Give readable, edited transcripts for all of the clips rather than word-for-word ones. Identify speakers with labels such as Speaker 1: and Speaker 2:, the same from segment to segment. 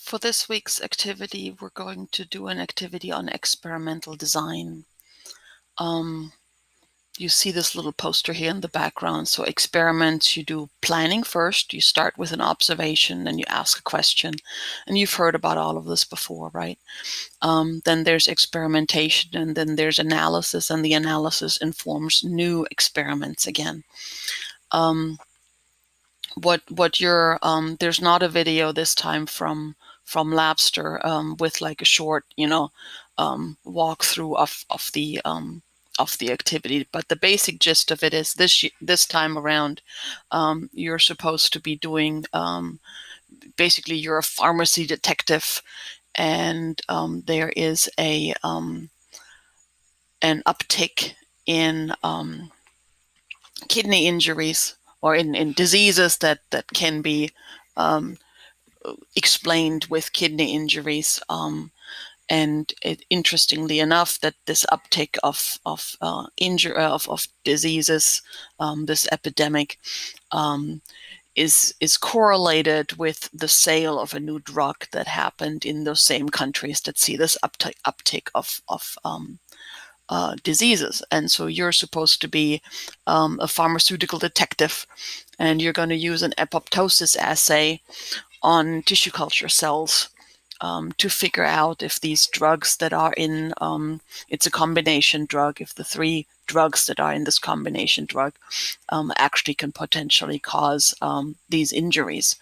Speaker 1: For this week's activity, we're going to do an activity on experimental design. You see this little poster here in the background. So experiments, you do planning first. You start with an observation and you ask a question. And you've heard about all of this before, right? Then there's experimentation, and then there's analysis, and the analysis informs new experiments again. There's not a video this time from Labster with like a short, walkthrough of the activity, but the basic gist of it is this time around, you're supposed to be doing, basically you're a pharmacy detective, and there is an uptick in kidney injuries, or in diseases that can be explained with kidney injuries. And interestingly enough, that this uptick of diseases, this epidemic, is correlated with the sale of a new drug that happened in those same countries that see this uptick of diseases. And so you're supposed to be a pharmaceutical detective, and you're going to use an apoptosis assay on tissue culture cells to figure out if these drugs that are in, it's a combination drug, if the three drugs that are in this combination drug actually can potentially cause these injuries.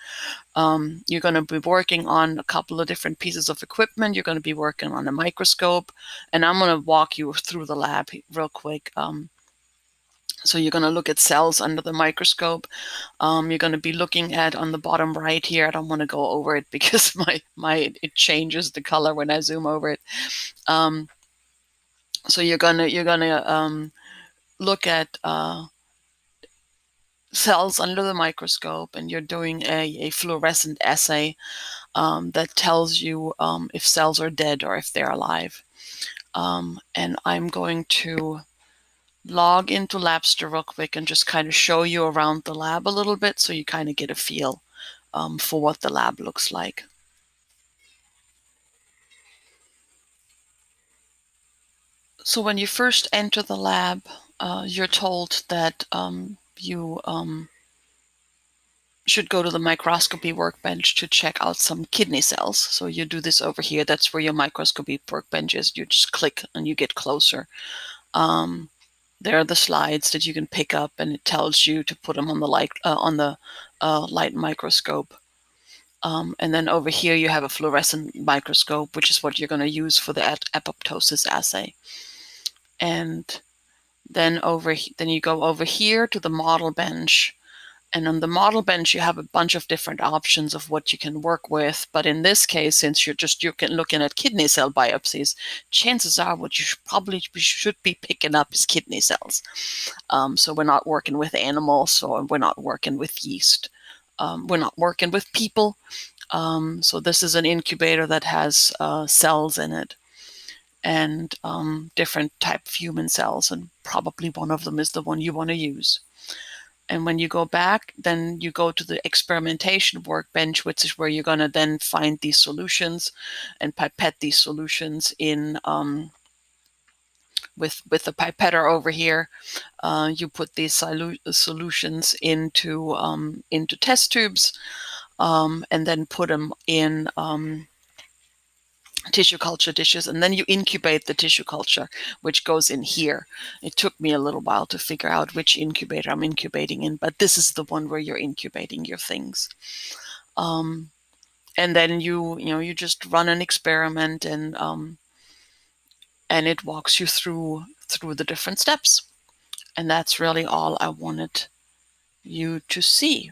Speaker 1: You're going to be working on a couple of different pieces of equipment. You're going to be working on a microscope, and I'm going to walk you through the lab real quick. So you're going to look at cells under the microscope. You're going to be looking at, on the bottom right here, I don't want to go over it because it changes the color when I zoom over it. So you're gonna look at cells under the microscope, and you're doing a fluorescent assay that tells you if cells are dead or if they're alive. And I'm going to log into Labster real quick and just kind of show you around the lab a little bit, so you kind of get a feel for what the lab looks like. So when you first enter the lab, you're told that you should go to the microscopy workbench to check out some kidney cells. So you do this over here. That's where your microscopy workbench is. You just click and you get closer. There are the slides that you can pick up, and it tells you to put them on the light microscope. And then over here you have a fluorescent microscope, which is what you're going to use for the apoptosis assay. And then you go over here to the model bench. And on the model bench, you have a bunch of different options of what you can work with. But in this case, since you're looking at kidney cell biopsies, chances are what you should be picking up is kidney cells. So we're not working with animals, or we're not working with yeast. We're not working with people. So this is an incubator that has cells in it, and different type of human cells, and probably one of them is the one you want to use. And when you go back, then you go to the experimentation workbench, which is where you're going to then find these solutions and pipette these solutions in with the pipetter over here. You put these solutions into test tubes, and then put them in tissue culture dishes, and then you incubate the tissue culture, which goes in here. It took me a little while to figure out which incubator I'm incubating in, but this is the one where you're incubating your things. And then you just run an experiment, and it walks you through the different steps. And that's really all I wanted you to see.